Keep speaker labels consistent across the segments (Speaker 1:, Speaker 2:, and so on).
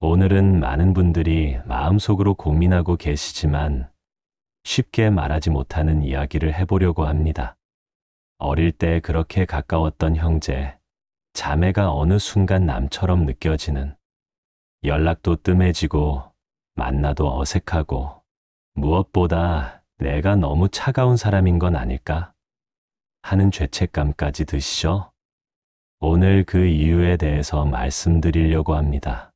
Speaker 1: 오늘은 많은 분들이 마음속으로 고민하고 계시지만 쉽게 말하지 못하는 이야기를 해보려고 합니다. 어릴 때 그렇게 가까웠던 형제, 자매가 어느 순간 남처럼 느껴지는, 연락도 뜸해지고 만나도 어색하고 무엇보다 내가 너무 차가운 사람인 건 아닐까 하는 죄책감까지 드시죠? 오늘 그 이유에 대해서 말씀드리려고 합니다.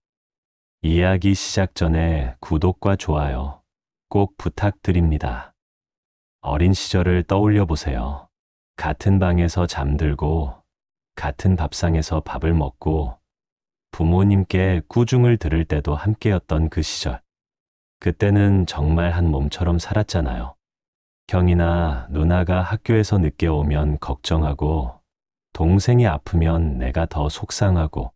Speaker 1: 이야기 시작 전에 구독과 좋아요 꼭 부탁드립니다. 어린 시절을 떠올려 보세요. 같은 방에서 잠들고 같은 밥상에서 밥을 먹고 부모님께 꾸중을 들을 때도 함께였던 그 시절. 그때는 정말 한 몸처럼 살았잖아요. 형이나 누나가 학교에서 늦게 오면 걱정하고, 동생이 아프면 내가 더 속상하고,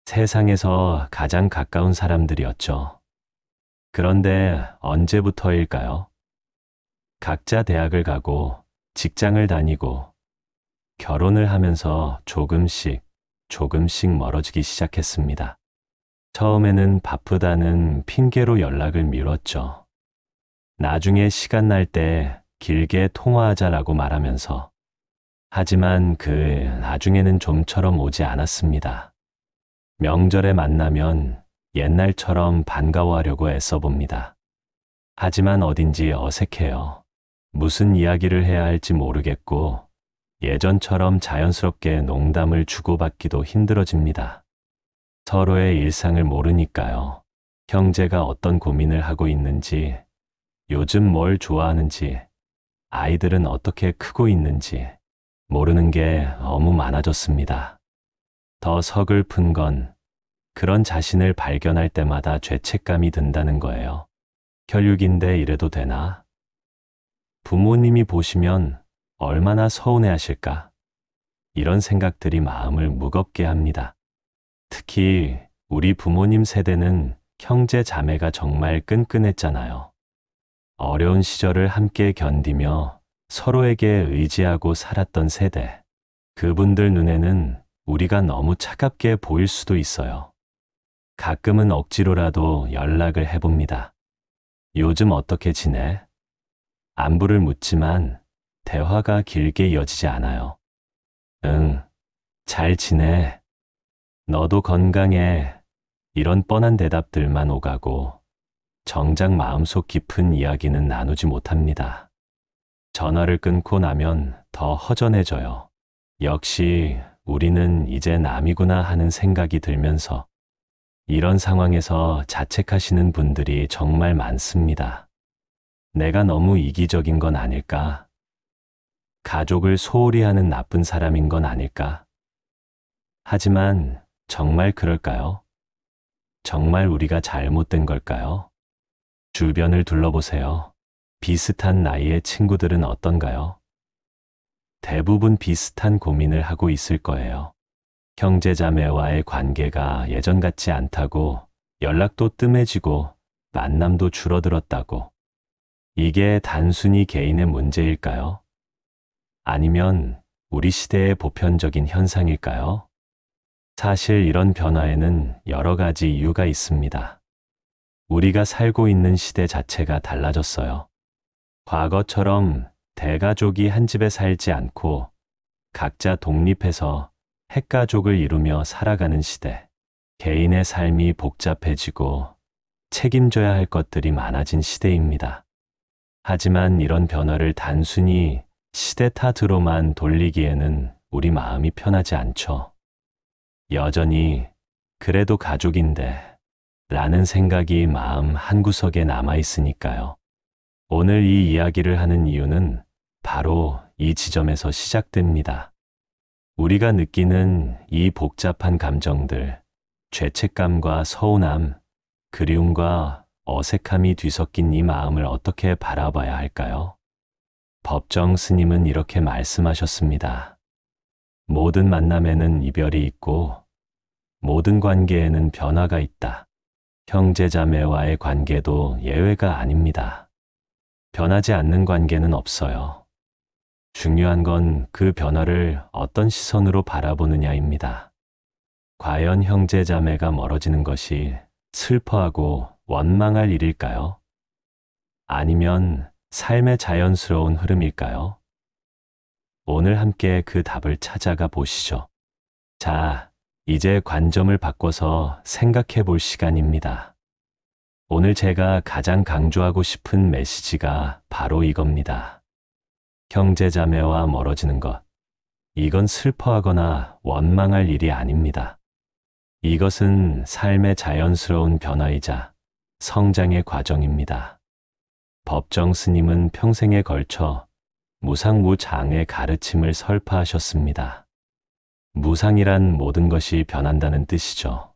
Speaker 1: 세상에서 가장 가까운 사람들이었죠. 그런데 언제부터일까요? 각자 대학을 가고, 직장을 다니고, 결혼을 하면서 조금씩 멀어지기 시작했습니다. 처음에는 바쁘다는 핑계로 연락을 미뤘죠. 나중에 시간 날 때 길게 통화하자라고 말하면서. 하지만 그 나중에는 좀처럼 오지 않았습니다. 명절에 만나면 옛날처럼 반가워하려고 애써봅니다. 하지만 어딘지 어색해요. 무슨 이야기를 해야 할지 모르겠고, 예전처럼 자연스럽게 농담을 주고받기도 힘들어집니다. 서로의 일상을 모르니까요. 형제가 어떤 고민을 하고 있는지, 요즘 뭘 좋아하는지, 아이들은 어떻게 크고 있는지 모르는 게 너무 많아졌습니다. 더 서글픈 건 그런 자신을 발견할 때마다 죄책감이 든다는 거예요. 혈육인데 이래도 되나? 부모님이 보시면 얼마나 서운해 하실까? 이런 생각들이 마음을 무겁게 합니다. 특히 우리 부모님 세대는 형제 자매가 정말 끈끈했잖아요. 어려운 시절을 함께 견디며 서로에게 의지하고 살았던 세대. 그분들 눈에는 우리가 너무 차갑게 보일 수도 있어요. 가끔은 억지로라도 연락을 해봅니다. 요즘 어떻게 지내? 안부를 묻지만 대화가 길게 이어지지 않아요. 응, 잘 지내. 너도 건강해. 이런 뻔한 대답들만 오가고 정작 마음속 깊은 이야기는 나누지 못합니다. 전화를 끊고 나면 더 허전해져요. 역시 우리는 이제 남이구나 하는 생각이 들면서 이런 상황에서 자책하시는 분들이 정말 많습니다. 내가 너무 이기적인 건 아닐까? 가족을 소홀히 하는 나쁜 사람인 건 아닐까? 하지만 정말 그럴까요? 정말 우리가 잘못된 걸까요? 주변을 둘러보세요. 비슷한 나이의 친구들은 어떤가요? 대부분 비슷한 고민을 하고 있을 거예요. 형제자매와의 관계가 예전 같지 않다고, 연락도 뜸해지고 만남도 줄어들었다고. 이게 단순히 개인의 문제일까요? 아니면 우리 시대의 보편적인 현상일까요? 사실 이런 변화에는 여러 가지 이유가 있습니다. 우리가 살고 있는 시대 자체가 달라졌어요. 과거처럼 대가족이 한 집에 살지 않고 각자 독립해서 핵가족을 이루며 살아가는 시대. 개인의 삶이 복잡해지고 책임져야 할 것들이 많아진 시대입니다. 하지만 이런 변화를 단순히 시대 탓으로만 돌리기에는 우리 마음이 편하지 않죠. 여전히 그래도 가족인데 라는 생각이 마음 한구석에 남아있으니까요. 오늘 이 이야기를 하는 이유는 바로 이 지점에서 시작됩니다. 우리가 느끼는 이 복잡한 감정들, 죄책감과 서운함, 그리움과 어색함이 뒤섞인 이 마음을 어떻게 바라봐야 할까요? 법정 스님은 이렇게 말씀하셨습니다. 모든 만남에는 이별이 있고 모든 관계에는 변화가 있다. 형제자매와의 관계도 예외가 아닙니다. 변하지 않는 관계는 없어요. 중요한 건 그 변화를 어떤 시선으로 바라보느냐입니다. 과연 형제자매가 멀어지는 것이 슬퍼하고 원망할 일일까요? 아니면 삶의 자연스러운 흐름일까요? 오늘 함께 그 답을 찾아가 보시죠. 자, 이제 관점을 바꿔서 생각해 볼 시간입니다. 오늘 제가 가장 강조하고 싶은 메시지가 바로 이겁니다. 형제자매와 멀어지는 것. 이건 슬퍼하거나 원망할 일이 아닙니다. 이것은 삶의 자연스러운 변화이자 성장의 과정입니다. 법정 스님은 평생에 걸쳐 무상무장의 가르침을 설파하셨습니다. 무상이란 모든 것이 변한다는 뜻이죠.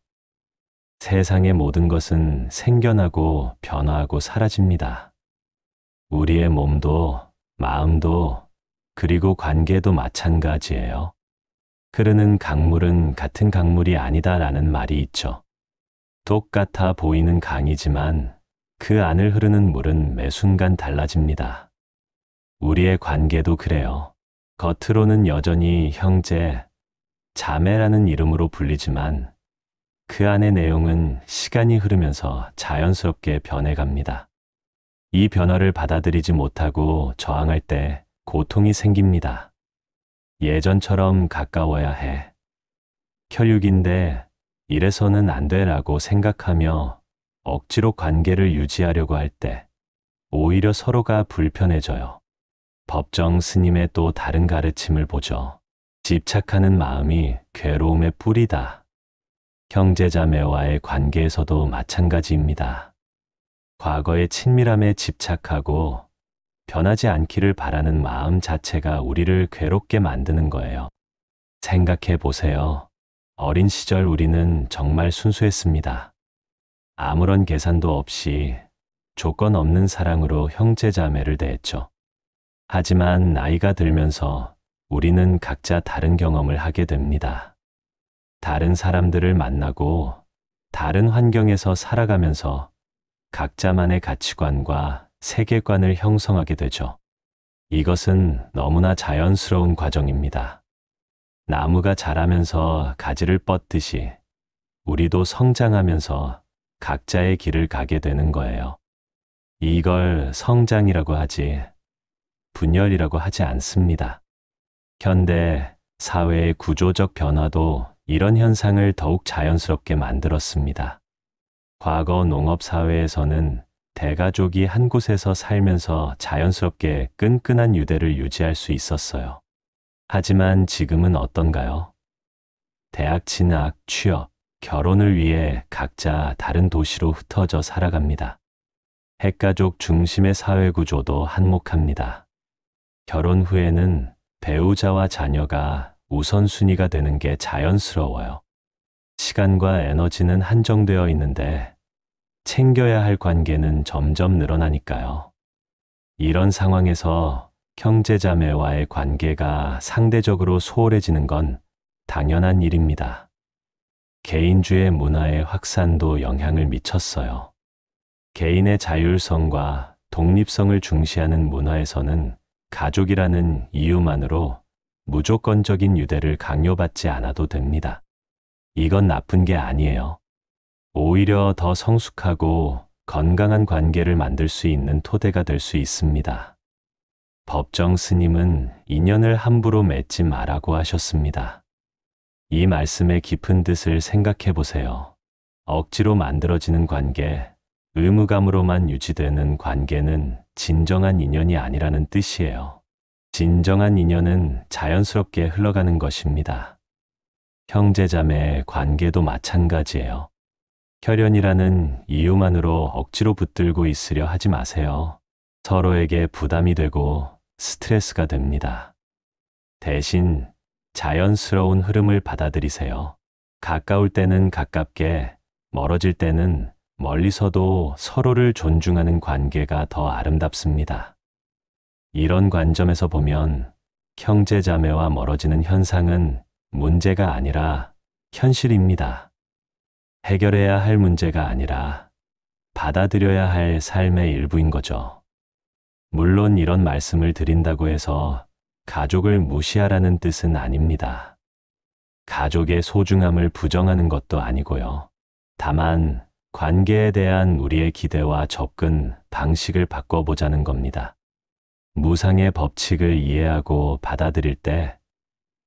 Speaker 1: 세상의 모든 것은 생겨나고 변화하고 사라집니다. 우리의 몸도 마음도 그리고 관계도 마찬가지예요. 흐르는 강물은 같은 강물이 아니다라는 말이 있죠. 똑같아 보이는 강이지만 그 안을 흐르는 물은 매 순간 달라집니다. 우리의 관계도 그래요. 겉으로는 여전히 형제, 자매라는 이름으로 불리지만 그 안의 내용은 시간이 흐르면서 자연스럽게 변해갑니다. 이 변화를 받아들이지 못하고 저항할 때 고통이 생깁니다. 예전처럼 가까워야 해. 혈육인데 이래서는 안 돼라고 생각하며 억지로 관계를 유지하려고 할 때 오히려 서로가 불편해져요. 법정 스님의 또 다른 가르침을 보죠. 집착하는 마음이 괴로움의 뿌리다. 형제자매와의 관계에서도 마찬가지입니다. 과거의 친밀함에 집착하고 변하지 않기를 바라는 마음 자체가 우리를 괴롭게 만드는 거예요. 생각해 보세요. 어린 시절 우리는 정말 순수했습니다. 아무런 계산도 없이 조건 없는 사랑으로 형제자매를 대했죠. 하지만 나이가 들면서 우리는 각자 다른 경험을 하게 됩니다. 다른 사람들을 만나고 다른 환경에서 살아가면서 각자만의 가치관과 세계관을 형성하게 되죠. 이것은 너무나 자연스러운 과정입니다. 나무가 자라면서 가지를 뻗듯이 우리도 성장하면서 각자의 길을 가게 되는 거예요. 이걸 성장이라고 하지 분열이라고 하지 않습니다. 현대 사회의 구조적 변화도 이런 현상을 더욱 자연스럽게 만들었습니다. 과거 농업사회에서는 대가족이 한 곳에서 살면서 자연스럽게 끈끈한 유대를 유지할 수 있었어요. 하지만 지금은 어떤가요? 대학 진학, 취업, 결혼을 위해 각자 다른 도시로 흩어져 살아갑니다. 핵가족 중심의 사회 구조도 한몫합니다. 결혼 후에는 배우자와 자녀가 우선순위가 되는 게 자연스러워요. 시간과 에너지는 한정되어 있는데 챙겨야 할 관계는 점점 늘어나니까요. 이런 상황에서 형제자매와의 관계가 상대적으로 소홀해지는 건 당연한 일입니다. 개인주의 문화의 확산도 영향을 미쳤어요. 개인의 자율성과 독립성을 중시하는 문화에서는 가족이라는 이유만으로 무조건적인 유대를 강요받지 않아도 됩니다. 이건 나쁜 게 아니에요. 오히려 더 성숙하고 건강한 관계를 만들 수 있는 토대가 될 수 있습니다. 법정 스님은 인연을 함부로 맺지 말라고 하셨습니다. 이 말씀의 깊은 뜻을 생각해 보세요. 억지로 만들어지는 관계, 의무감으로만 유지되는 관계는 진정한 인연이 아니라는 뜻이에요. 진정한 인연은 자연스럽게 흘러가는 것입니다. 형제자매의 관계도 마찬가지예요. 혈연이라는 이유만으로 억지로 붙들고 있으려 하지 마세요. 서로에게 부담이 되고 스트레스가 됩니다. 대신 자연스러운 흐름을 받아들이세요. 가까울 때는 가깝게, 멀어질 때는 멀리서도 서로를 존중하는 관계가 더 아름답습니다. 이런 관점에서 보면 형제자매와 멀어지는 현상은 문제가 아니라 현실입니다. 해결해야 할 문제가 아니라 받아들여야 할 삶의 일부인 거죠. 물론 이런 말씀을 드린다고 해서 가족을 무시하라는 뜻은 아닙니다. 가족의 소중함을 부정하는 것도 아니고요. 다만 관계에 대한 우리의 기대와 접근 방식을 바꿔보자는 겁니다. 무상의 법칙을 이해하고 받아들일 때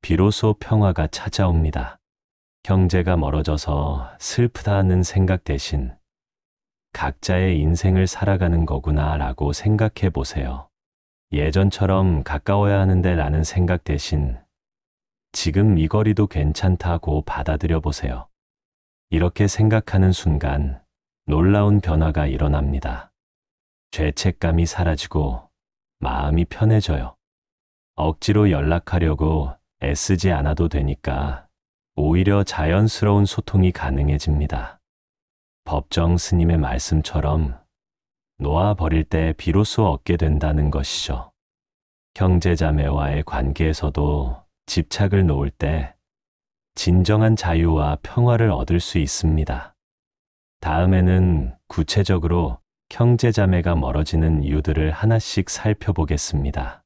Speaker 1: 비로소 평화가 찾아옵니다. 형제가 멀어져서 슬프다는 생각 대신 각자의 인생을 살아가는 거구나 라고 생각해 보세요. 예전처럼 가까워야 하는데 라는 생각 대신 지금 이 거리도 괜찮다고 받아들여 보세요. 이렇게 생각하는 순간 놀라운 변화가 일어납니다. 죄책감이 사라지고 마음이 편해져요. 억지로 연락하려고 애쓰지 않아도 되니까 오히려 자연스러운 소통이 가능해집니다. 법정 스님의 말씀처럼 놓아버릴 때 비로소 얻게 된다는 것이죠. 형제자매와의 관계에서도 집착을 놓을 때 진정한 자유와 평화를 얻을 수 있습니다. 다음에는 구체적으로 형제자매가 멀어지는 이유들을 하나씩 살펴보겠습니다.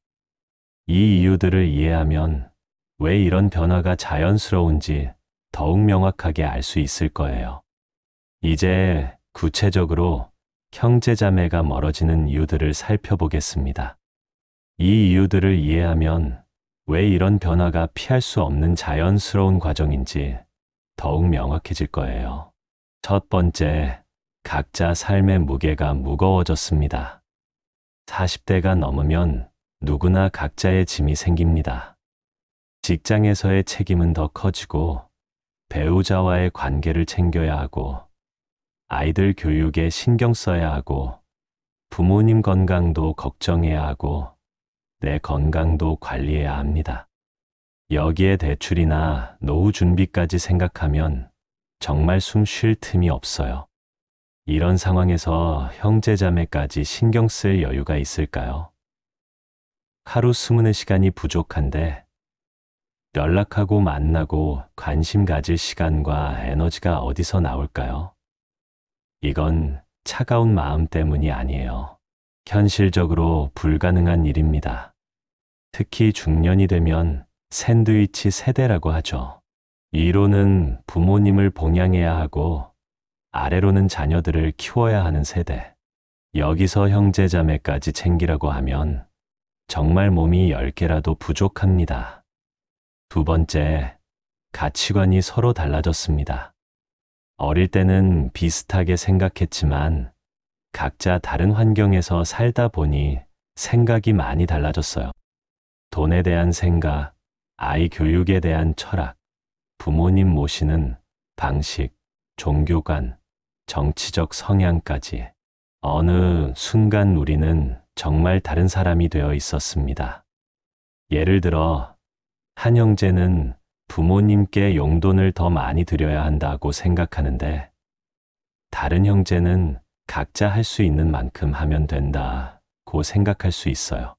Speaker 1: 이 이유들을 이해하면 왜 이런 변화가 자연스러운지 더욱 명확하게 알 수 있을 거예요. 이제 구체적으로 형제자매가 멀어지는 이유들을 살펴보겠습니다. 이 이유들을 이해하면 왜 이런 변화가 피할 수 없는 자연스러운 과정인지 더욱 명확해질 거예요. 첫 번째, 각자 삶의 무게가 무거워졌습니다. 40대가 넘으면 누구나 각자의 짐이 생깁니다. 직장에서의 책임은 더 커지고 배우자와의 관계를 챙겨야 하고 아이들 교육에 신경 써야 하고 부모님 건강도 걱정해야 하고 내 건강도 관리해야 합니다. 여기에 대출이나 노후 준비까지 생각하면 정말 숨 쉴 틈이 없어요. 이런 상황에서 형제자매까지 신경 쓸 여유가 있을까요? 하루 수문의 시간이 부족한데 연락하고 만나고 관심 가질 시간과 에너지가 어디서 나올까요? 이건 차가운 마음 때문이 아니에요. 현실적으로 불가능한 일입니다. 특히 중년이 되면 샌드위치 세대라고 하죠. 위로는 부모님을 봉양해야 하고 아래로는 자녀들을 키워야 하는 세대. 여기서 형제자매까지 챙기라고 하면 정말 몸이 10개라도 부족합니다. 두 번째, 가치관이 서로 달라졌습니다. 어릴 때는 비슷하게 생각했지만 각자 다른 환경에서 살다 보니 생각이 많이 달라졌어요. 돈에 대한 생각, 아이 교육에 대한 철학, 부모님 모시는 방식, 종교관, 정치적 성향까지 어느 순간 우리는 정말 다른 사람이 되어 있었습니다. 예를 들어 한 형제는 부모님께 용돈을 더 많이 드려야 한다고 생각하는데 다른 형제는 각자 할 수 있는 만큼 하면 된다고 생각할 수 있어요.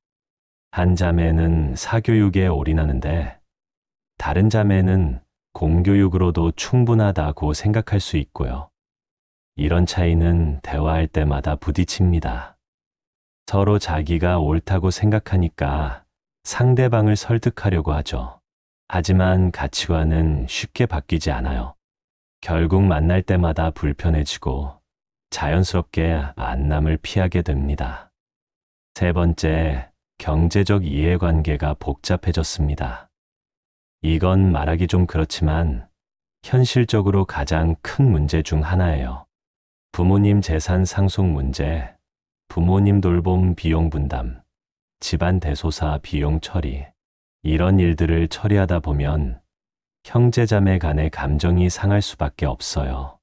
Speaker 1: 한 자매는 사교육에 올인하는데 다른 자매는 공교육으로도 충분하다고 생각할 수 있고요. 이런 차이는 대화할 때마다 부딪힙니다. 서로 자기가 옳다고 생각하니까 상대방을 설득하려고 하죠. 하지만 가치관은 쉽게 바뀌지 않아요. 결국 만날 때마다 불편해지고 자연스럽게 만남을 피하게 됩니다. 세 번째, 경제적 이해관계가 복잡해졌습니다. 이건 말하기 좀 그렇지만 현실적으로 가장 큰 문제 중 하나예요. 부모님 재산 상속 문제, 부모님 돌봄 비용 분담, 집안 대소사 비용 처리, 이런 일들을 처리하다 보면 형제자매 간의 감정이 상할 수밖에 없어요.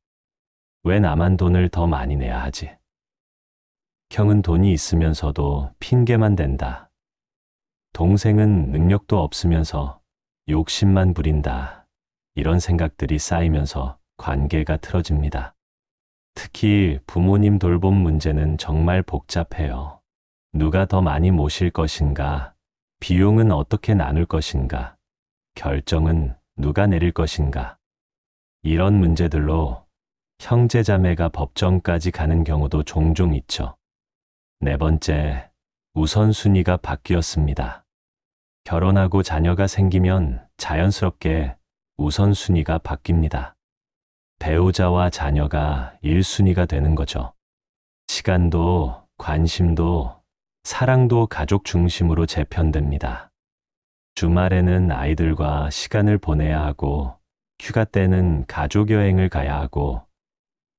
Speaker 1: 왜 나만 돈을 더 많이 내야 하지? 형은 돈이 있으면서도 핑계만 댄다. 동생은 능력도 없으면서 욕심만 부린다. 이런 생각들이 쌓이면서 관계가 틀어집니다. 특히 부모님 돌봄 문제는 정말 복잡해요. 누가 더 많이 모실 것인가? 비용은 어떻게 나눌 것인가? 결정은 누가 내릴 것인가? 이런 문제들로 형제자매가 법정까지 가는 경우도 종종 있죠. 네 번째, 우선순위가 바뀌었습니다. 결혼하고 자녀가 생기면 자연스럽게 우선순위가 바뀝니다. 배우자와 자녀가 1순위가 되는 거죠. 시간도, 관심도, 사랑도 가족 중심으로 재편됩니다. 주말에는 아이들과 시간을 보내야 하고, 휴가 때는 가족 여행을 가야 하고,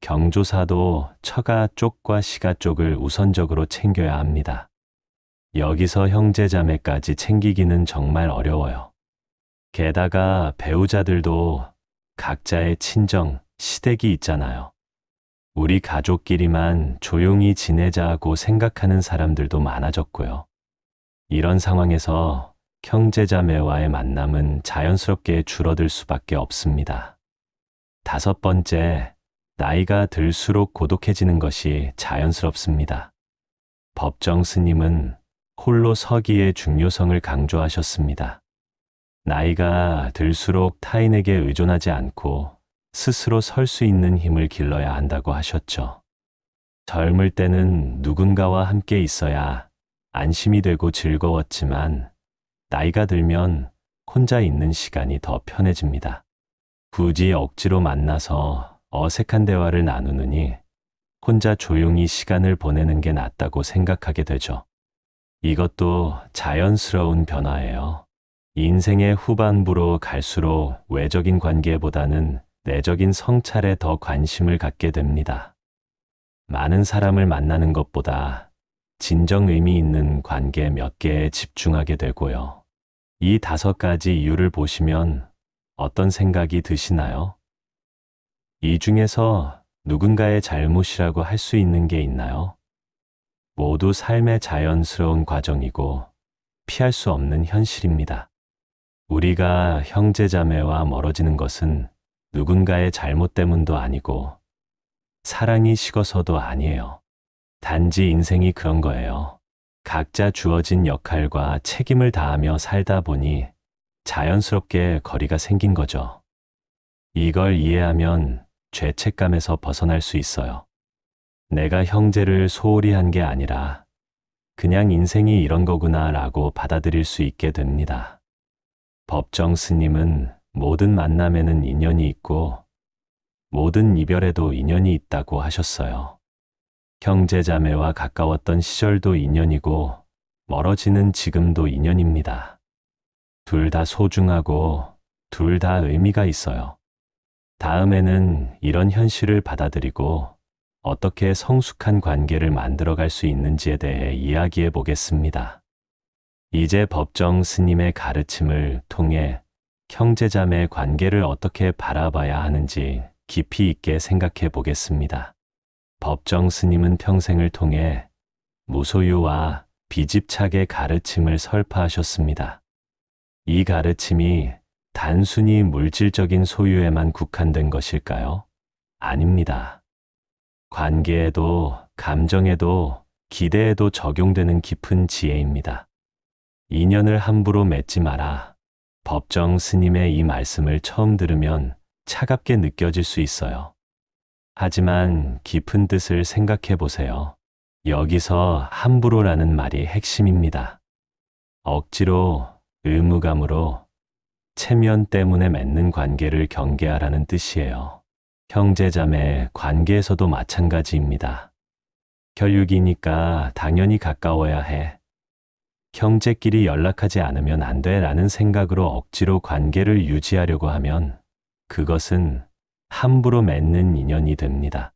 Speaker 1: 경조사도 처가 쪽과 시가 쪽을 우선적으로 챙겨야 합니다. 여기서 형제자매까지 챙기기는 정말 어려워요. 게다가 배우자들도 각자의 친정, 시댁이 있잖아요. 우리 가족끼리만 조용히 지내자고 생각하는 사람들도 많아졌고요. 이런 상황에서 형제자매와의 만남은 자연스럽게 줄어들 수밖에 없습니다. 5번째, 나이가 들수록 고독해지는 것이 자연스럽습니다. 법정 스님은 홀로 서기의 중요성을 강조하셨습니다. 나이가 들수록 타인에게 의존하지 않고 스스로 설 수 있는 힘을 길러야 한다고 하셨죠. 젊을 때는 누군가와 함께 있어야 안심이 되고 즐거웠지만 나이가 들면 혼자 있는 시간이 더 편해집니다. 굳이 억지로 만나서 어색한 대화를 나누느니 혼자 조용히 시간을 보내는 게 낫다고 생각하게 되죠. 이것도 자연스러운 변화예요. 인생의 후반부로 갈수록 외적인 관계보다는 내적인 성찰에 더 관심을 갖게 됩니다. 많은 사람을 만나는 것보다 진정 의미 있는 관계 몇 개에 집중하게 되고요. 이 5가지 이유를 보시면 어떤 생각이 드시나요? 이 중에서 누군가의 잘못이라고 할 수 있는 게 있나요? 모두 삶의 자연스러운 과정이고 피할 수 없는 현실입니다. 우리가 형제자매와 멀어지는 것은 누군가의 잘못 때문도 아니고 사랑이 식어서도 아니에요. 단지 인생이 그런 거예요. 각자 주어진 역할과 책임을 다하며 살다 보니 자연스럽게 거리가 생긴 거죠. 이걸 이해하면 죄책감에서 벗어날 수 있어요. 내가 형제를 소홀히 한 게 아니라 그냥 인생이 이런 거구나 라고 받아들일 수 있게 됩니다. 법정 스님은 모든 만남에는 인연이 있고 모든 이별에도 인연이 있다고 하셨어요. 형제자매와 가까웠던 시절도 인연이고 멀어지는 지금도 인연입니다. 둘 다 소중하고 둘 다 의미가 있어요. 다음에는 이런 현실을 받아들이고 어떻게 성숙한 관계를 만들어갈 수 있는지에 대해 이야기해 보겠습니다. 이제 법정 스님의 가르침을 통해 형제자매 관계를 어떻게 바라봐야 하는지 깊이 있게 생각해 보겠습니다. 법정 스님은 평생을 통해 무소유와 비집착의 가르침을 설파하셨습니다. 이 가르침이 단순히 물질적인 소유에만 국한된 것일까요? 아닙니다. 관계에도, 감정에도, 기대에도 적용되는 깊은 지혜입니다. 인연을 함부로 맺지 마라. 법정 스님의 이 말씀을 처음 들으면 차갑게 느껴질 수 있어요. 하지만 깊은 뜻을 생각해 보세요. 여기서 함부로라는 말이 핵심입니다. 억지로, 의무감으로, 체면 때문에 맺는 관계를 경계하라는 뜻이에요. 형제자매 관계에서도 마찬가지입니다. 혈육이니까 당연히 가까워야 해. 형제끼리 연락하지 않으면 안 돼 라는 생각으로 억지로 관계를 유지하려고 하면 그것은 함부로 맺는 인연이 됩니다.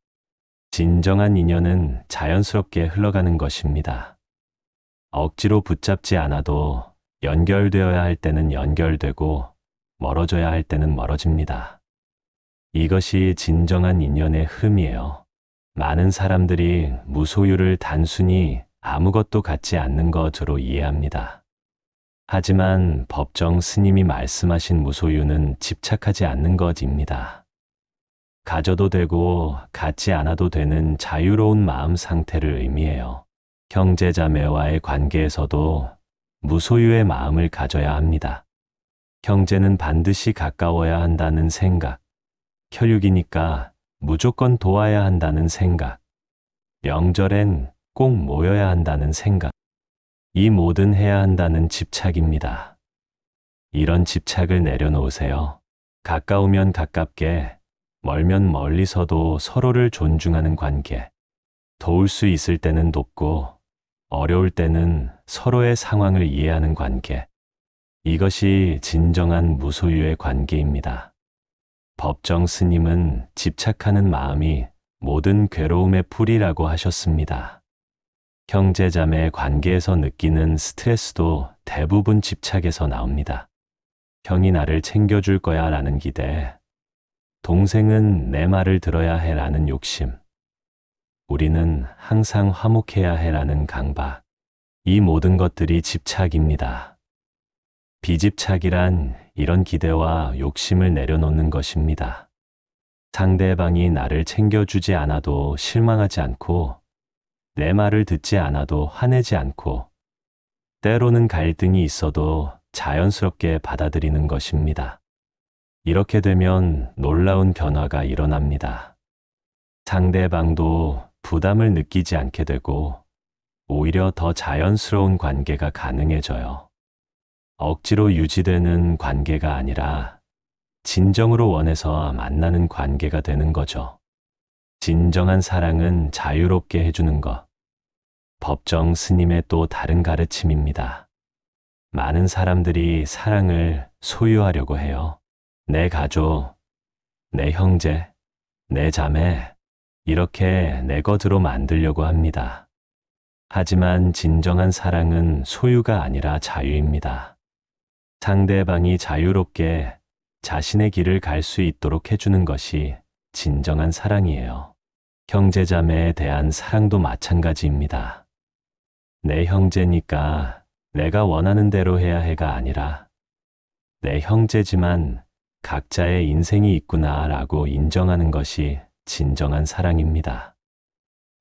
Speaker 1: 진정한 인연은 자연스럽게 흘러가는 것입니다. 억지로 붙잡지 않아도 연결되어야 할 때는 연결되고 멀어져야 할 때는 멀어집니다. 이것이 진정한 인연의 흐름이에요. 많은 사람들이 무소유를 단순히 아무것도 갖지 않는 것으로 이해합니다. 하지만 법정 스님이 말씀하신 무소유는 집착하지 않는 것입니다. 가져도 되고 갖지 않아도 되는 자유로운 마음 상태를 의미해요. 형제자매와의 관계에서도 무소유의 마음을 가져야 합니다. 형제는 반드시 가까워야 한다는 생각, 혈육이니까 무조건 도와야 한다는 생각, 명절엔 꼭 모여야 한다는 생각, 이 모든 해야 한다는 집착입니다. 이런 집착을 내려놓으세요. 가까우면 가깝게, 멀면 멀리서도 서로를 존중하는 관계. 도울 수 있을 때는 돕고 어려울 때는 서로의 상황을 이해하는 관계. 이것이 진정한 무소유의 관계입니다. 법정 스님은 집착하는 마음이 모든 괴로움의 풀이라고 하셨습니다. 형제자매 관계에서 느끼는 스트레스도 대부분 집착에서 나옵니다. 형이 나를 챙겨줄 거야 라는 기대, 동생은 내 말을 들어야 해 라는 욕심, 우리는 항상 화목해야 해 라는 강박, 이 모든 것들이 집착입니다. 비집착이란 이런 기대와 욕심을 내려놓는 것입니다. 상대방이 나를 챙겨주지 않아도 실망하지 않고, 내 말을 듣지 않아도 화내지 않고, 때로는 갈등이 있어도 자연스럽게 받아들이는 것입니다. 이렇게 되면 놀라운 변화가 일어납니다. 상대방도 부담을 느끼지 않게 되고, 오히려 더 자연스러운 관계가 가능해져요. 억지로 유지되는 관계가 아니라 진정으로 원해서 만나는 관계가 되는 거죠. 진정한 사랑은 자유롭게 해주는 것. 법정 스님의 또 다른 가르침입니다. 많은 사람들이 사랑을 소유하려고 해요. 내 가족, 내 형제, 내 자매, 이렇게 내 것으로 만들려고 합니다. 하지만 진정한 사랑은 소유가 아니라 자유입니다. 상대방이 자유롭게 자신의 길을 갈 수 있도록 해주는 것이 진정한 사랑이에요. 형제자매에 대한 사랑도 마찬가지입니다. 내 형제니까 내가 원하는 대로 해야 해가 아니라 내 형제지만 각자의 인생이 있구나 라고 인정하는 것이 진정한 사랑입니다.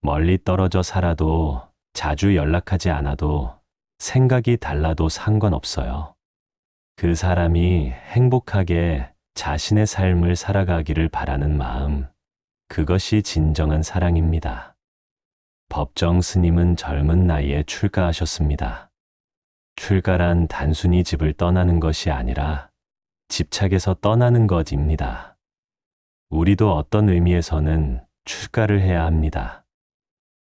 Speaker 1: 멀리 떨어져 살아도 자주 연락하지 않아도 생각이 달라도 상관없어요. 그 사람이 행복하게 자신의 삶을 살아가기를 바라는 마음, 그것이 진정한 사랑입니다. 법정 스님은 젊은 나이에 출가하셨습니다. 출가란 단순히 집을 떠나는 것이 아니라 집착에서 떠나는 것입니다. 우리도 어떤 의미에서는 출가를 해야 합니다.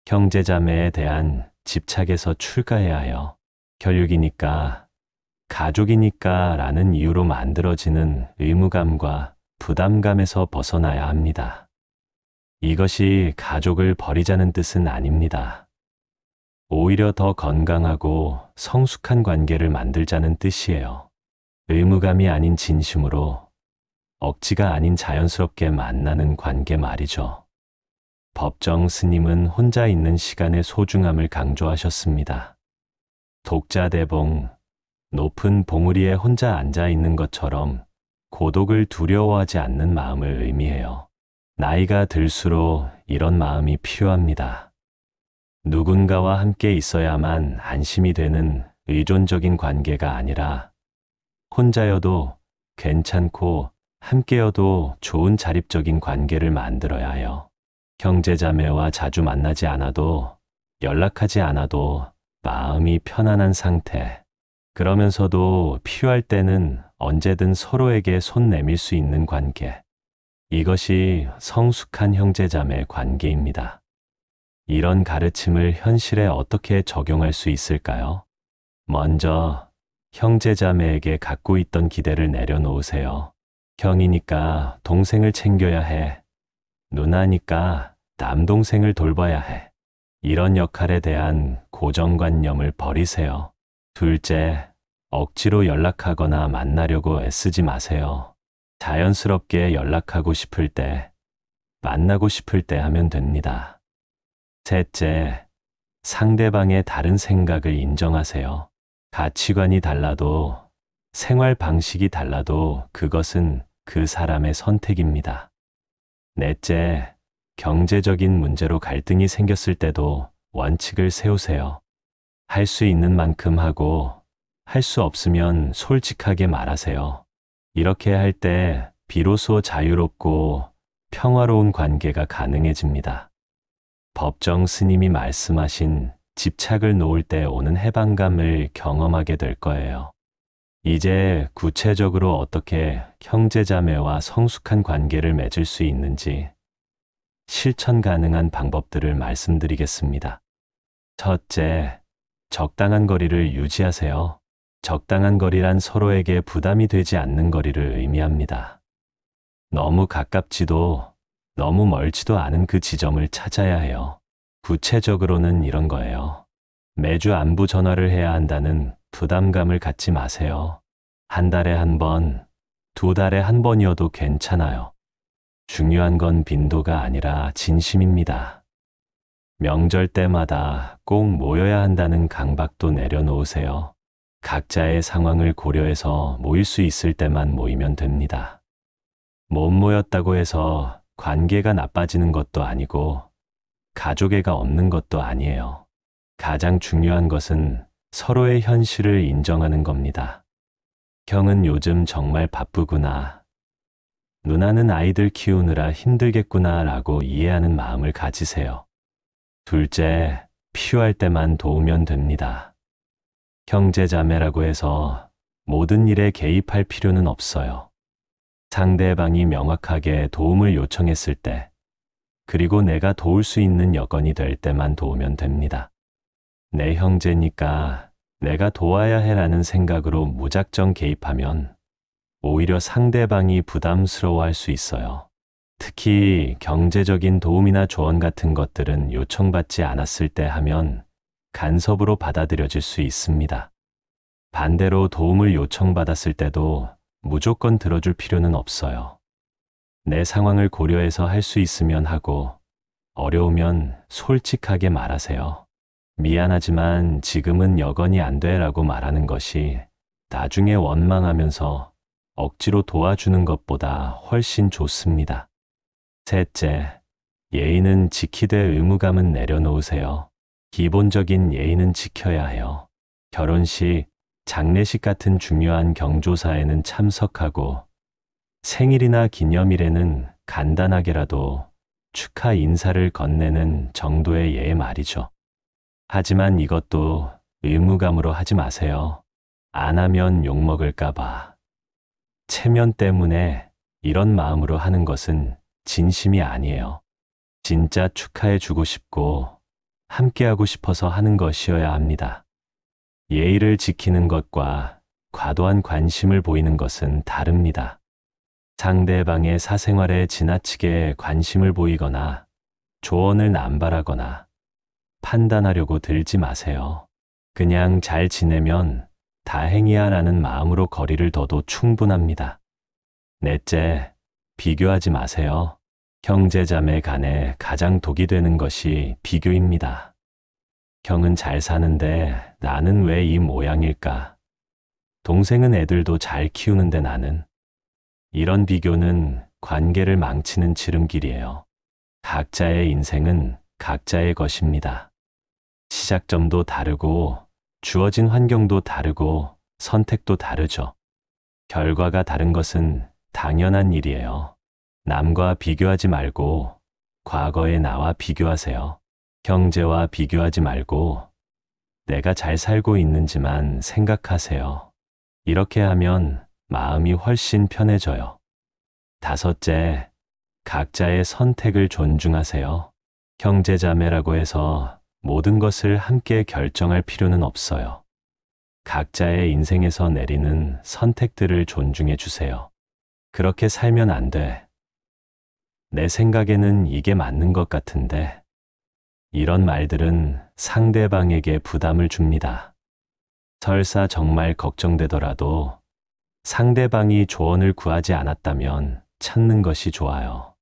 Speaker 1: 형제자매에 대한 집착에서 출가해야 해요. 혈육이니까, 가족이니까 라는 이유로 만들어지는 의무감과 부담감에서 벗어나야 합니다. 이것이 가족을 버리자는 뜻은 아닙니다. 오히려 더 건강하고 성숙한 관계를 만들자는 뜻이에요. 의무감이 아닌 진심으로, 억지가 아닌 자연스럽게 만나는 관계 말이죠. 법정 스님은 혼자 있는 시간의 소중함을 강조하셨습니다. 독자대봉, 높은 봉우리에 혼자 앉아 있는 것처럼 고독을 두려워하지 않는 마음을 의미해요. 나이가 들수록 이런 마음이 필요합니다. 누군가와 함께 있어야만 안심이 되는 의존적인 관계가 아니라 혼자여도 괜찮고 함께여도 좋은 자립적인 관계를 만들어야 해요. 형제자매와 자주 만나지 않아도 연락하지 않아도 마음이 편안한 상태. 그러면서도 필요할 때는 언제든 서로에게 손 내밀 수 있는 관계. 이것이 성숙한 형제자매 관계입니다. 이런 가르침을 현실에 어떻게 적용할 수 있을까요? 먼저 형제자매에게 갖고 있던 기대를 내려놓으세요. 형이니까 동생을 챙겨야 해. 누나니까 남동생을 돌봐야 해. 이런 역할에 대한 고정관념을 버리세요. 둘째, 억지로 연락하거나 만나려고 애쓰지 마세요. 자연스럽게 연락하고 싶을 때, 만나고 싶을 때 하면 됩니다. 셋째, 상대방의 다른 생각을 인정하세요. 가치관이 달라도, 생활 방식이 달라도 그것은 그 사람의 선택입니다. 넷째, 경제적인 문제로 갈등이 생겼을 때도 원칙을 세우세요. 할 수 있는 만큼 하고 할 수 없으면 솔직하게 말하세요. 이렇게 할 때 비로소 자유롭고 평화로운 관계가 가능해집니다. 법정 스님이 말씀하신 집착을 놓을 때 오는 해방감을 경험하게 될 거예요. 이제 구체적으로 어떻게 형제자매와 성숙한 관계를 맺을 수 있는지 실천 가능한 방법들을 말씀드리겠습니다. 첫째, 적당한 거리를 유지하세요. 적당한 거리란 서로에게 부담이 되지 않는 거리를 의미합니다. 너무 가깝지도 너무 멀지도 않은 그 지점을 찾아야 해요. 구체적으로는 이런 거예요. 매주 안부 전화를 해야 한다는 부담감을 갖지 마세요. 한 달에 한 번, 두 달에 한 번이어도 괜찮아요. 중요한 건 빈도가 아니라 진심입니다. 명절 때마다 꼭 모여야 한다는 강박도 내려놓으세요. 각자의 상황을 고려해서 모일 수 있을 때만 모이면 됩니다. 못 모였다고 해서 관계가 나빠지는 것도 아니고 가족애가 없는 것도 아니에요. 가장 중요한 것은 서로의 현실을 인정하는 겁니다. 형은 요즘 정말 바쁘구나. 누나는 아이들 키우느라 힘들겠구나 라고 이해하는 마음을 가지세요. 둘째, 필요할 때만 도우면 됩니다. 형제자매라고 해서 모든 일에 개입할 필요는 없어요. 상대방이 명확하게 도움을 요청했을 때, 그리고 내가 도울 수 있는 여건이 될 때만 도우면 됩니다. 내 형제니까 내가 도와야 해라는 생각으로 무작정 개입하면 오히려 상대방이 부담스러워할 수 있어요. 특히 경제적인 도움이나 조언 같은 것들은 요청받지 않았을 때 하면 간섭으로 받아들여질 수 있습니다. 반대로 도움을 요청받았을 때도 무조건 들어줄 필요는 없어요. 내 상황을 고려해서 할 수 있으면 하고, 어려우면 솔직하게 말하세요. 미안하지만 지금은 여건이 안 돼라고 말하는 것이 나중에 원망하면서 억지로 도와주는 것보다 훨씬 좋습니다. 셋째, 예의는 지키되 의무감은 내려놓으세요. 기본적인 예의는 지켜야 해요. 결혼식, 장례식 같은 중요한 경조사에는 참석하고, 생일이나 기념일에는 간단하게라도 축하 인사를 건네는 정도의 예의 말이죠. 하지만 이것도 의무감으로 하지 마세요. 안 하면 욕먹을까봐. 체면 때문에 이런 마음으로 하는 것은 진심이 아니에요. 진짜 축하해주고 싶고 함께하고 싶어서 하는 것이어야 합니다. 예의를 지키는 것과 과도한 관심을 보이는 것은 다릅니다. 상대방의 사생활에 지나치게 관심을 보이거나 조언을 남발하거나 판단하려고 들지 마세요. 그냥 잘 지내면 다행이야 라는 마음으로 거리를 둬도 충분합니다. 넷째, 비교하지 마세요. 형제자매 간에 가장 독이 되는 것이 비교입니다. 형은 잘 사는데 나는 왜 이 모양일까? 동생은 애들도 잘 키우는데 나는. 이런 비교는 관계를 망치는 지름길이에요. 각자의 인생은 각자의 것입니다. 시작점도 다르고 주어진 환경도 다르고 선택도 다르죠. 결과가 다른 것은 당연한 일이에요. 남과 비교하지 말고 과거의 나와 비교하세요. 형제와 비교하지 말고 내가 잘 살고 있는지만 생각하세요. 이렇게 하면 마음이 훨씬 편해져요. 다섯째, 각자의 선택을 존중하세요. 형제자매라고 해서 모든 것을 함께 결정할 필요는 없어요. 각자의 인생에서 내리는 선택들을 존중해 주세요. 그렇게 살면 안 돼. 내 생각에는 이게 맞는 것 같은데. 이런 말들은 상대방에게 부담을 줍니다. 설사 정말 걱정되더라도 상대방이 조언을 구하지 않았다면 찾는 것이 좋아요.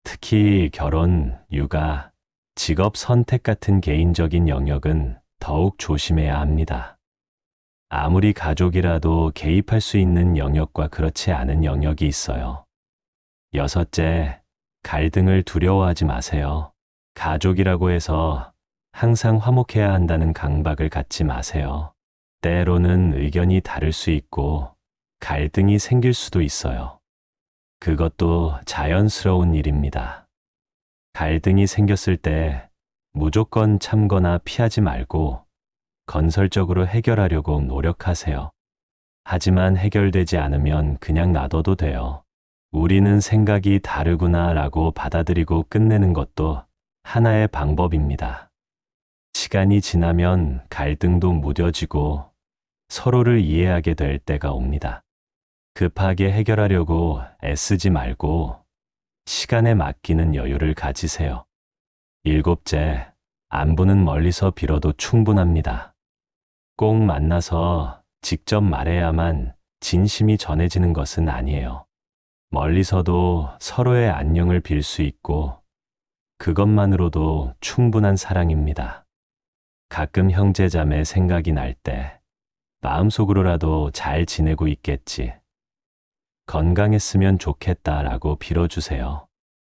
Speaker 1: 특히 결혼, 육아, 직업 선택 같은 개인적인 영역은 더욱 조심해야 합니다. 아무리 가족이라도 개입할 수 있는 영역과 그렇지 않은 영역이 있어요. 여섯째, 갈등을 두려워하지 마세요. 가족이라고 해서 항상 화목해야 한다는 강박을 갖지 마세요. 때로는 의견이 다를 수 있고 갈등이 생길 수도 있어요. 그것도 자연스러운 일입니다. 갈등이 생겼을 때 무조건 참거나 피하지 말고 건설적으로 해결하려고 노력하세요. 하지만 해결되지 않으면 그냥 놔둬도 돼요. 우리는 생각이 다르구나라고 받아들이고 끝내는 것도 하나의 방법입니다. 시간이 지나면 갈등도 무뎌지고 서로를 이해하게 될 때가 옵니다. 급하게 해결하려고 애쓰지 말고 시간에 맡기는 여유를 가지세요. 7째, 안부는 멀리서 빌어도 충분합니다. 꼭 만나서 직접 말해야만 진심이 전해지는 것은 아니에요. 멀리서도 서로의 안녕을 빌 수 있고 그것만으로도 충분한 사랑입니다. 가끔 형제자매 생각이 날 때 마음속으로라도 잘 지내고 있겠지. 건강했으면 좋겠다라고 빌어주세요.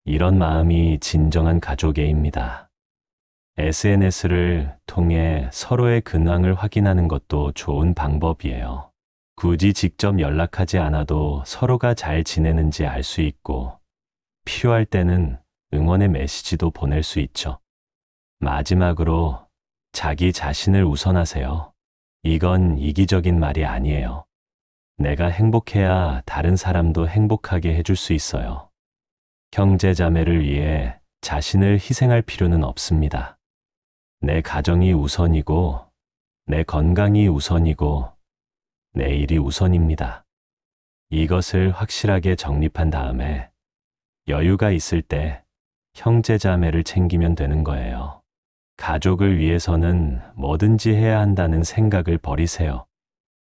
Speaker 1: 이런 마음이 진정한 가족애입니다. SNS를 통해 서로의 근황을 확인하는 것도 좋은 방법이에요. 굳이 직접 연락하지 않아도 서로가 잘 지내는지 알 수 있고 필요할 때는 응원의 메시지도 보낼 수 있죠. 마지막으로 자기 자신을 우선하세요. 이건 이기적인 말이 아니에요. 내가 행복해야 다른 사람도 행복하게 해줄 수 있어요. 형제자매를 위해 자신을 희생할 필요는 없습니다. 내 가정이 우선이고, 내 건강이 우선이고, 내 일이 우선입니다. 이것을 확실하게 정립한 다음에 여유가 있을 때 형제자매를 챙기면 되는 거예요. 가족을 위해서는 뭐든지 해야 한다는 생각을 버리세요.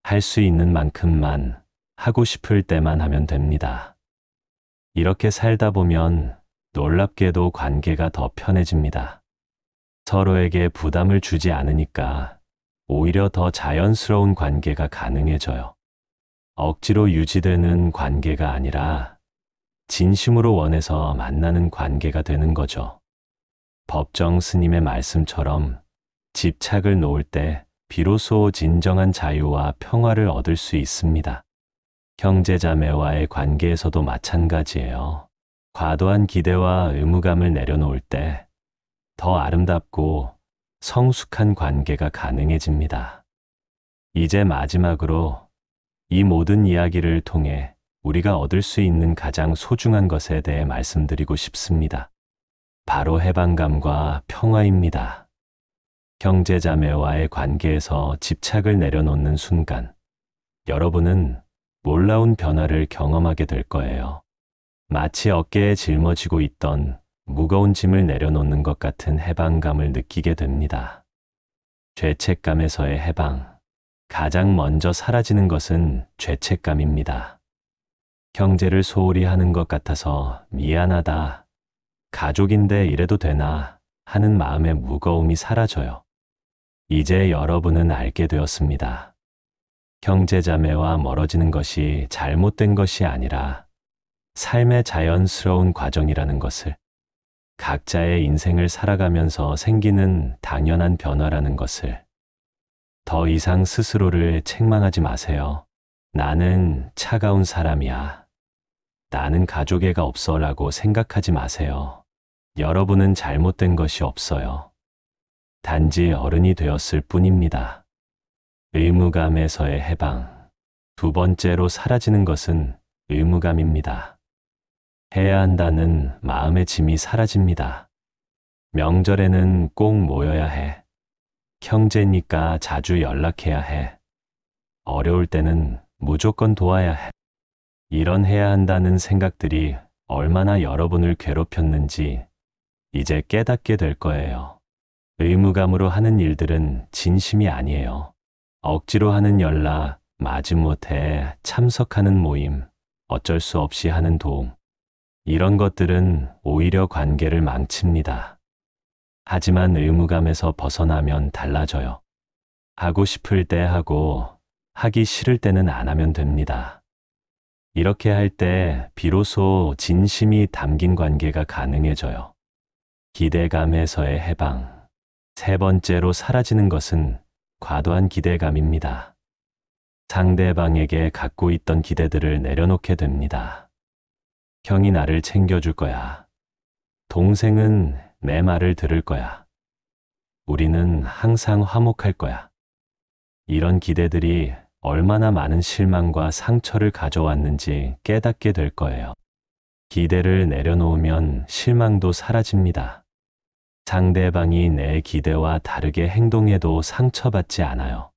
Speaker 1: 할 수 있는 만큼만, 하고 싶을 때만 하면 됩니다. 이렇게 살다 보면 놀랍게도 관계가 더 편해집니다. 서로에게 부담을 주지 않으니까 오히려 더 자연스러운 관계가 가능해져요. 억지로 유지되는 관계가 아니라 진심으로 원해서 만나는 관계가 되는 거죠. 법정 스님의 말씀처럼 집착을 놓을 때 비로소 진정한 자유와 평화를 얻을 수 있습니다. 형제자매와의 관계에서도 마찬가지예요. 과도한 기대와 의무감을 내려놓을 때 더 아름답고 성숙한 관계가 가능해집니다. 이제 마지막으로 이 모든 이야기를 통해 우리가 얻을 수 있는 가장 소중한 것에 대해 말씀드리고 싶습니다. 바로 해방감과 평화입니다. 형제자매와의 관계에서 집착을 내려놓는 순간 여러분은 놀라운 변화를 경험하게 될 거예요. 마치 어깨에 짊어지고 있던 무거운 짐을 내려놓는 것 같은 해방감을 느끼게 됩니다. 죄책감에서의 해방. 가장 먼저 사라지는 것은 죄책감입니다. 형제를 소홀히 하는 것 같아서 미안하다. 가족인데 이래도 되나 하는 마음의 무거움이 사라져요. 이제 여러분은 알게 되었습니다. 형제자매와 멀어지는 것이 잘못된 것이 아니라 삶의 자연스러운 과정이라는 것을, 각자의 인생을 살아가면서 생기는 당연한 변화라는 것을, 더 이상 스스로를 책망하지 마세요. 나는 차가운 사람이야. 나는 가족애가 없어라고 생각하지 마세요. 여러분은 잘못된 것이 없어요. 단지 어른이 되었을 뿐입니다. 의무감에서의 해방. 두 번째로 사라지는 것은 의무감입니다. 해야 한다는 마음의 짐이 사라집니다. 명절에는 꼭 모여야 해. 형제니까 자주 연락해야 해. 어려울 때는 무조건 도와야 해. 이런 해야 한다는 생각들이 얼마나 여러분을 괴롭혔는지 이제 깨닫게 될 거예요. 의무감으로 하는 일들은 진심이 아니에요. 억지로 하는 연락, 마지못해 참석하는 모임, 어쩔 수 없이 하는 도움. 이런 것들은 오히려 관계를 망칩니다. 하지만 의무감에서 벗어나면 달라져요. 하고 싶을 때 하고, 하기 싫을 때는 안 하면 됩니다. 이렇게 할 때 비로소 진심이 담긴 관계가 가능해져요. 기대감에서의 해방. 세 번째로 사라지는 것은 과도한 기대감입니다. 상대방에게 갖고 있던 기대들을 내려놓게 됩니다. 형이 나를 챙겨줄 거야. 동생은 내 말을 들을 거야. 우리는 항상 화목할 거야. 이런 기대들이 얼마나 많은 실망과 상처를 가져왔는지 깨닫게 될 거예요. 기대를 내려놓으면 실망도 사라집니다. 상대방이 내 기대와 다르게 행동해도 상처받지 않아요.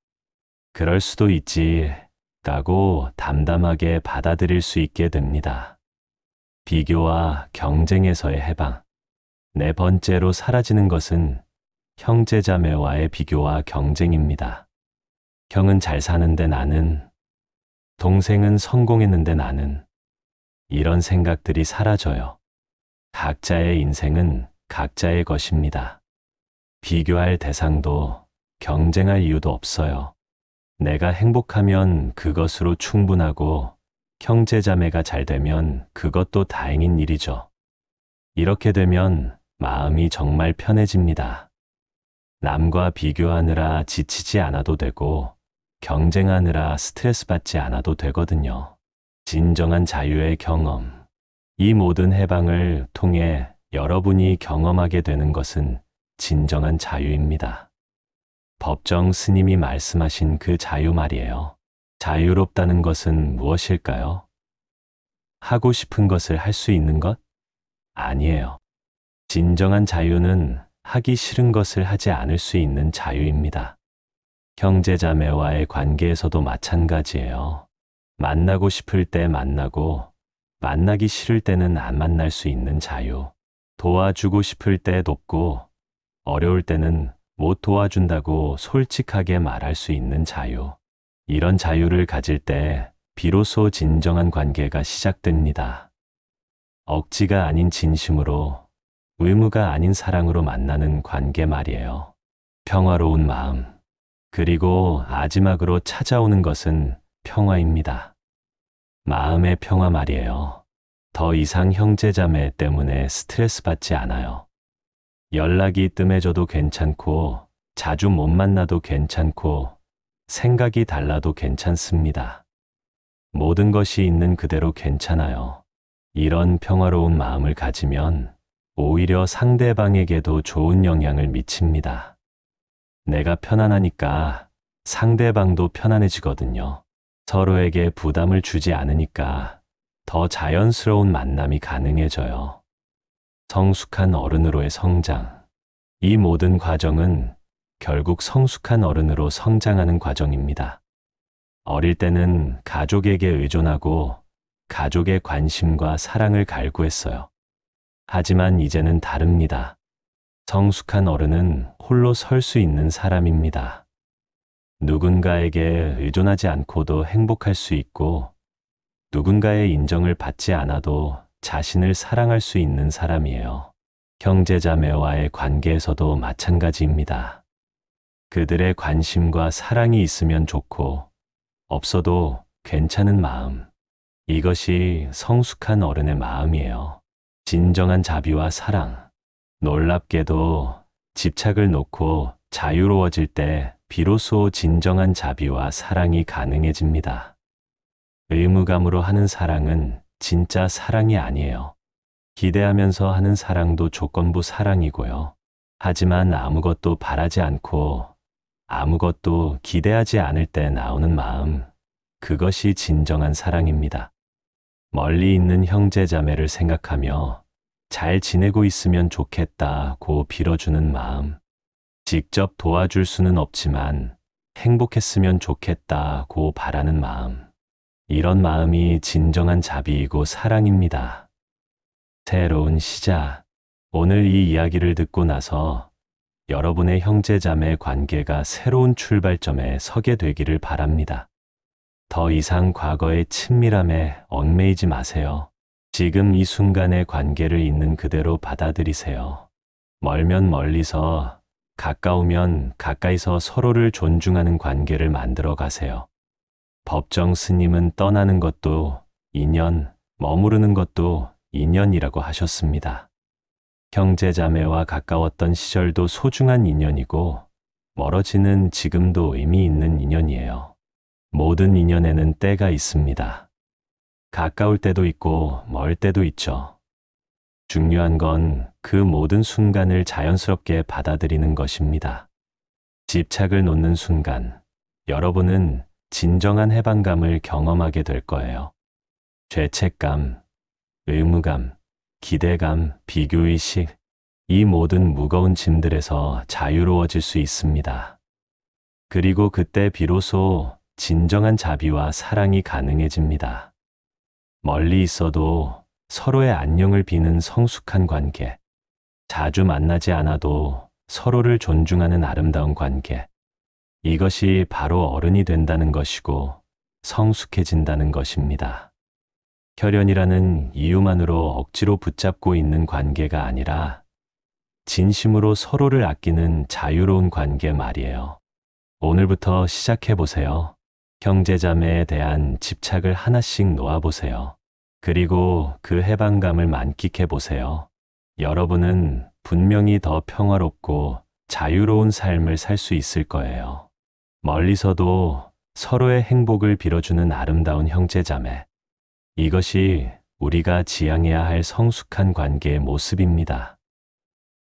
Speaker 1: 그럴 수도 있지 라고 담담하게 받아들일 수 있게 됩니다. 비교와 경쟁에서의 해방. 네 번째로 사라지는 것은 형제자매와의 비교와 경쟁입니다. 형은 잘 사는데 나는, 동생은 성공했는데 나는, 이런 생각들이 사라져요. 각자의 인생은 각자의 것입니다. 비교할 대상도 경쟁할 이유도 없어요. 내가 행복하면 그것으로 충분하고 형제자매가 잘 되면 그것도 다행인 일이죠. 이렇게 되면 마음이 정말 편해집니다. 남과 비교하느라 지치지 않아도 되고 경쟁하느라 스트레스 받지 않아도 되거든요. 진정한 자유의 경험. 이 모든 해방을 통해 여러분이 경험하게 되는 것은 진정한 자유입니다. 법정 스님이 말씀하신 그 자유 말이에요. 자유롭다는 것은 무엇일까요? 하고 싶은 것을 할 수 있는 것? 아니에요. 진정한 자유는 하기 싫은 것을 하지 않을 수 있는 자유입니다. 형제자매와의 관계에서도 마찬가지예요. 만나고 싶을 때 만나고, 만나기 싫을 때는 안 만날 수 있는 자유. 도와주고 싶을 때 돕고, 어려울 때는 못 도와준다고 솔직하게 말할 수 있는 자유. 이런 자유를 가질 때 비로소 진정한 관계가 시작됩니다. 억지가 아닌 진심으로, 의무가 아닌 사랑으로 만나는 관계 말이에요. 평화로운 마음. 그리고 마지막으로 찾아오는 것은 평화입니다. 마음의 평화 말이에요. 더 이상 형제자매 때문에 스트레스 받지 않아요. 연락이 뜸해져도 괜찮고, 자주 못 만나도 괜찮고, 생각이 달라도 괜찮습니다. 모든 것이 있는 그대로 괜찮아요. 이런 평화로운 마음을 가지면 오히려 상대방에게도 좋은 영향을 미칩니다. 내가 편안하니까 상대방도 편안해지거든요. 서로에게 부담을 주지 않으니까 더 자연스러운 만남이 가능해져요. 성숙한 어른으로의 성장. 이 모든 과정은 결국 성숙한 어른으로 성장하는 과정입니다. 어릴 때는 가족에게 의존하고 가족의 관심과 사랑을 갈구했어요. 하지만 이제는 다릅니다. 성숙한 어른은 홀로 설 수 있는 사람입니다. 누군가에게 의존하지 않고도 행복할 수 있고, 누군가의 인정을 받지 않아도 자신을 사랑할 수 있는 사람이에요. 형제자매와의 관계에서도 마찬가지입니다. 그들의 관심과 사랑이 있으면 좋고, 없어도 괜찮은 마음. 이것이 성숙한 어른의 마음이에요. 진정한 자비와 사랑. 놀랍게도 집착을 놓고 자유로워질 때 비로소 진정한 자비와 사랑이 가능해집니다. 의무감으로 하는 사랑은 진짜 사랑이 아니에요. 기대하면서 하는 사랑도 조건부 사랑이고요. 하지만 아무것도 바라지 않고 아무것도 기대하지 않을 때 나오는 마음, 그것이 진정한 사랑입니다. 멀리 있는 형제자매를 생각하며 잘 지내고 있으면 좋겠다고 빌어주는 마음, 직접 도와줄 수는 없지만 행복했으면 좋겠다고 바라는 마음, 이런 마음이 진정한 자비이고 사랑입니다. 새로운 시작. 오늘 이 이야기를 듣고 나서 여러분의 형제자매 관계가 새로운 출발점에 서게 되기를 바랍니다. 더 이상 과거의 친밀함에 얽매이지 마세요. 지금 이 순간의 관계를 있는 그대로 받아들이세요. 멀면 멀리서, 가까우면 가까이서 서로를 존중하는 관계를 만들어 가세요. 법정 스님은 떠나는 것도 인연, 머무르는 것도 인연이라고 하셨습니다. 형제자매와 가까웠던 시절도 소중한 인연이고, 멀어지는 지금도 의미 있는 인연이에요. 모든 인연에는 때가 있습니다. 가까울 때도 있고 멀 때도 있죠. 중요한 건 그 모든 순간을 자연스럽게 받아들이는 것입니다. 집착을 놓는 순간, 여러분은 진정한 해방감을 경험하게 될 거예요. 죄책감, 의무감, 기대감, 비교의식, 이 모든 무거운 짐들에서 자유로워질 수 있습니다. 그리고 그때 비로소 진정한 자비와 사랑이 가능해집니다. 멀리 있어도 서로의 안녕을 비는 성숙한 관계, 자주 만나지 않아도 서로를 존중하는 아름다운 관계, 이것이 바로 어른이 된다는 것이고 성숙해진다는 것입니다. 혈연이라는 이유만으로 억지로 붙잡고 있는 관계가 아니라 진심으로 서로를 아끼는 자유로운 관계 말이에요. 오늘부터 시작해보세요. 형제자매에 대한 집착을 하나씩 놓아보세요. 그리고 그 해방감을 만끽해보세요. 여러분은 분명히 더 평화롭고 자유로운 삶을 살 수 있을 거예요. 멀리서도 서로의 행복을 빌어주는 아름다운 형제자매. 이것이 우리가 지향해야 할 성숙한 관계의 모습입니다.